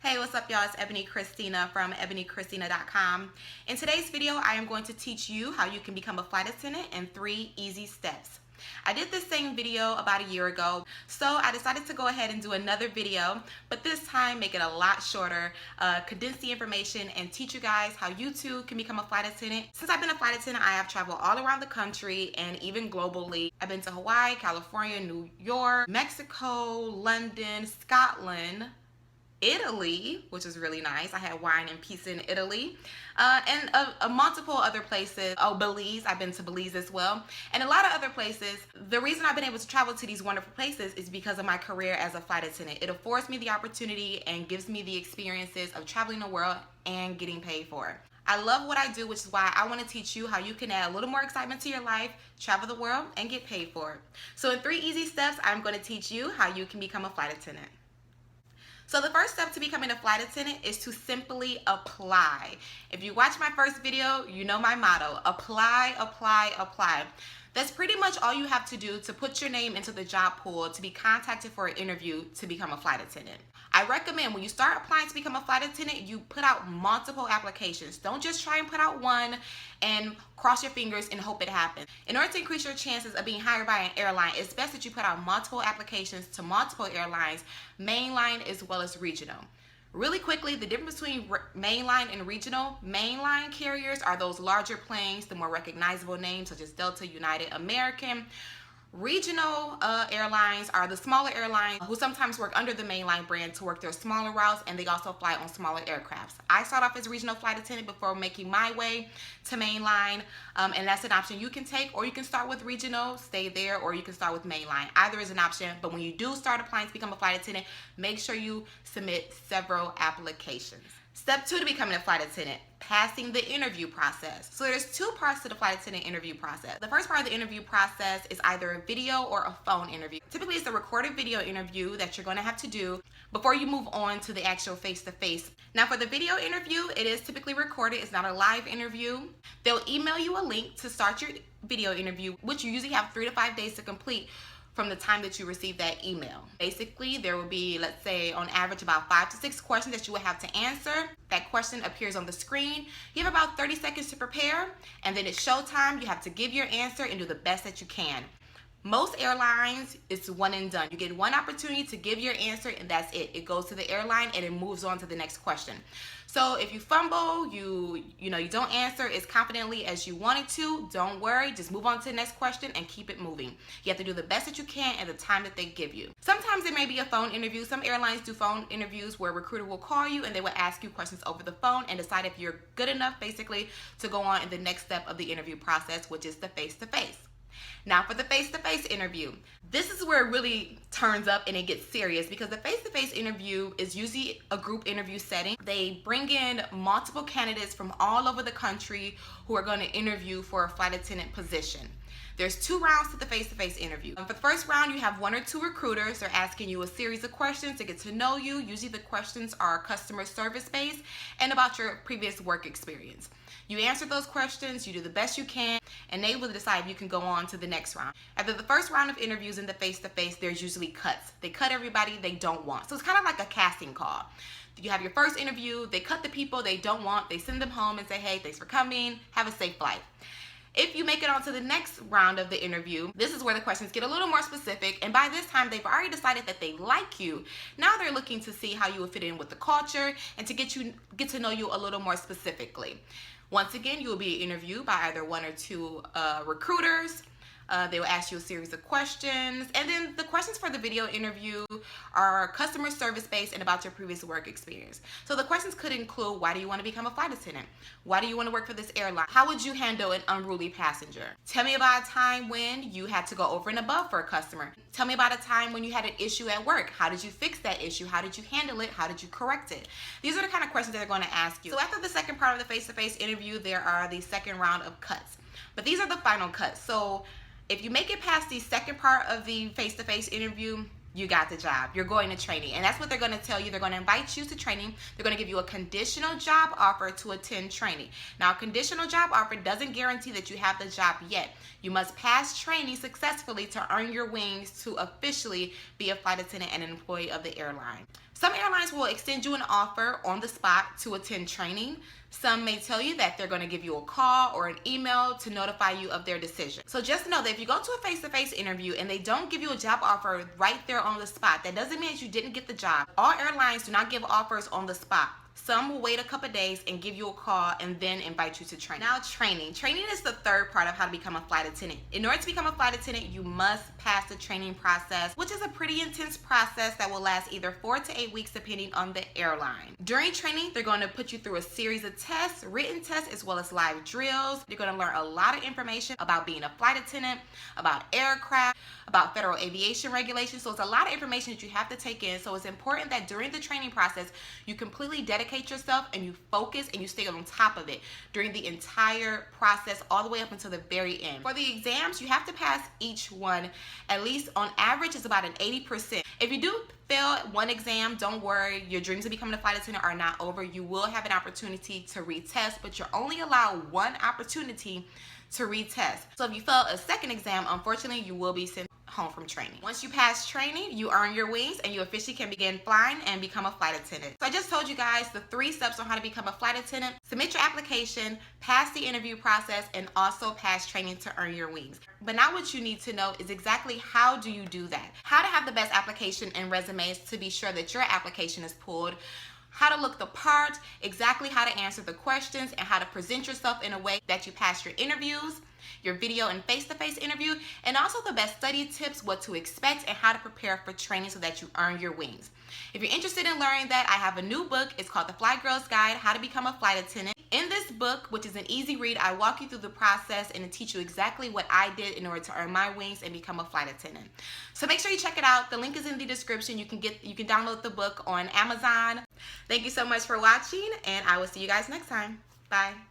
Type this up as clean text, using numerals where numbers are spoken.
Hey, what's up y'all? It's Ebony Christina from ebonychristina.com. In today's video, I am going to teach you how you can become a flight attendant in 3 easy steps. I did this same video about a year ago, so I decided to go ahead and do another video, but this time make it a lot shorter, condense the information and teach you guys how you too can become a flight attendant. Since I've been a flight attendant, I have traveled all around the country and even globally. I've been to Hawaii, California, New York, Mexico, London, Scotland, Italy, which is really nice. I had wine and pizza in Italy, and multiple other places. Oh, Belize. I've been to Belize as well, and a lot of other places. The reason I've been able to travel to these wonderful places is because of my career as a flight attendant. It affords me the opportunity and gives me the experiences of traveling the world and getting paid for it. I love what I do, which is why I want to teach you how you can add a little more excitement to your life, travel the world, and get paid for it. So in 3 easy steps, I'm going to teach you how you can become a flight attendant. So the first step to becoming a flight attendant is to simply apply. If you watch my first video, you know my motto: apply, apply, apply. That's pretty much all you have to do to put your name into the job pool to be contacted for an interview to become a flight attendant. I recommend when you start applying to become a flight attendant, you put out multiple applications. Don't just try and put out one and cross your fingers and hope it happens. In order to increase your chances of being hired by an airline, it's best that you put out multiple applications to multiple airlines, mainline as well as regional. Really quickly, the difference between mainline and regional: mainline carriers are those larger planes, the more recognizable names such as Delta, United, American. Regional airlines are the smaller airlines who sometimes work under the mainline brand to work their smaller routes, and they also fly on smaller aircrafts. I started off as a regional flight attendant before making my way to mainline, and that's an option you can take, or you can start with regional, stay there, or you can start with mainline. Either is an option, but when you do start applying to become a flight attendant, make sure you submit several applications. Step 2 to becoming a flight attendant: passing the interview process. So there's 2 parts to the flight attendant interview process. The first part of the interview process is either a video or a phone interview. Typically it's a recorded video interview that you're going to have to do before you move on to the actual face-to-face. Now for the video interview, it is typically recorded. It's not a live interview. They'll email you a link to start your video interview, which you usually have 3 to 5 days to complete from the time that you receive that email. Basically, there will be, let's say, on average about 5 to 6 questions that you will have to answer. That question appears on the screen. You have about 30 seconds to prepare, and then it's showtime. You have to give your answer and do the best that you can. Most airlines, it's one and done. You get one opportunity to give your answer, and that's it. It goes to the airline and it moves on to the next question. So if you fumble, you don't answer as confidently as you wanted to, don't worry. Just move on to the next question and keep it moving. You have to do the best that you can at the time that they give you. Sometimes there may be a phone interview. Some airlines do phone interviews where a recruiter will call you and they will ask you questions over the phone and decide if you're good enough, basically, to go on in the next step of the interview process, which is the face-to-face. Now for the face-to-face interview, this is where it really turns up and it gets serious, because the face-to-face interview is usually a group interview setting. They bring in multiple candidates from all over the country who are going to interview for a flight attendant position. There's 2 rounds to the face-to-face interview. For the first round, you have 1 or 2 recruiters. They're asking you a series of questions to get to know you. Usually the questions are customer service based and about your previous work experience. You answer those questions, you do the best you can, and they will decide if you can go on to the next round. After the first round of interviews in the face-to-face, there's usually cuts. They cut everybody they don't want. So it's kind of like a casting call. You have your first interview, they cut the people they don't want, they send them home and say, hey, thanks for coming, have a safe flight. If you make it on to the next round of the interview, this is where the questions get a little more specific, and by this time they've already decided that they like you. Now they're looking to see how you will fit in with the culture and to get to know you a little more specifically. Once again, you will be interviewed by either 1 or 2 recruiters. They will ask you a series of questions, and then the questions for the video interview are customer service based and about your previous work experience. So the questions could include: why do you want to become a flight attendant? Why do you want to work for this airline? How would you handle an unruly passenger? Tell me about a time when you had to go over and above for a customer. Tell me about a time when you had an issue at work. How did you fix that issue? How did you handle it? How did you correct it? These are the kind of questions that they're going to ask you. So after the second part of the face-to-face interview, there are the second round of cuts. But these are the final cuts. So if you make it past the second part of the face-to-face interview, you got the job. You're going to training. And that's what they're going to tell you. They're going to invite you to training. They're going to give you a conditional job offer to attend training. Now, a conditional job offer doesn't guarantee that you have the job yet. You must pass training successfully to earn your wings to officially be a flight attendant and an employee of the airline. Some airlines will extend you an offer on the spot to attend training. Some may tell you that they're going to give you a call or an email to notify you of their decision. So just know that if you go to a face-to-face interview and they don't give you a job offer right there on the spot, that doesn't mean that you didn't get the job. All airlines do not give offers on the spot. Some will wait a couple days and give you a call and then invite you to training. Now, training. Training is the third part of how to become a flight attendant. In order to become a flight attendant, you must pass the training process, which is a pretty intense process that will last either 4 to 8 weeks depending on the airline. During training, they're going to put you through a series of tests, written tests, as well as live drills. You're going to learn a lot of information about being a flight attendant, about aircraft, about federal aviation regulations. So it's a lot of information that you have to take in. So it's important that during the training process, you completely dedicate yourself and you focus and you stay on top of it during the entire process all the way up until the very end. For the exams, you have to pass each one at least on average is about an 80%. If you do fail one exam, don't worry, your dreams of becoming a flight attendant are not over. You will have an opportunity to retest, but you're only allowed one opportunity to retest. So if you fail a second exam, unfortunately, you will be sent home from training. Once you pass training, you earn your wings and you officially can begin flying and become a flight attendant. So I just told you guys the 3 steps on how to become a flight attendant. Submit your application, pass the interview process, and also pass training to earn your wings. But now what you need to know is exactly how do you do that? How to have the best application and resumes to be sure that your application is pulled, how to look the part, exactly how to answer the questions, and how to present yourself in a way that you pass your interviews, your video and face-to-face interview, and also the best study tips, what to expect, and how to prepare for training so that you earn your wings. If you're interested in learning that, I have a new book. It's called The Fly Girl's Guide, How to Become a Flight Attendant. In this book, which is an easy read, I walk you through the process and teach you exactly what I did in order to earn my wings and become a flight attendant. So make sure you check it out. The link is in the description. You can download the book on Amazon. Thank you so much for watching, and I will see you guys next time. Bye.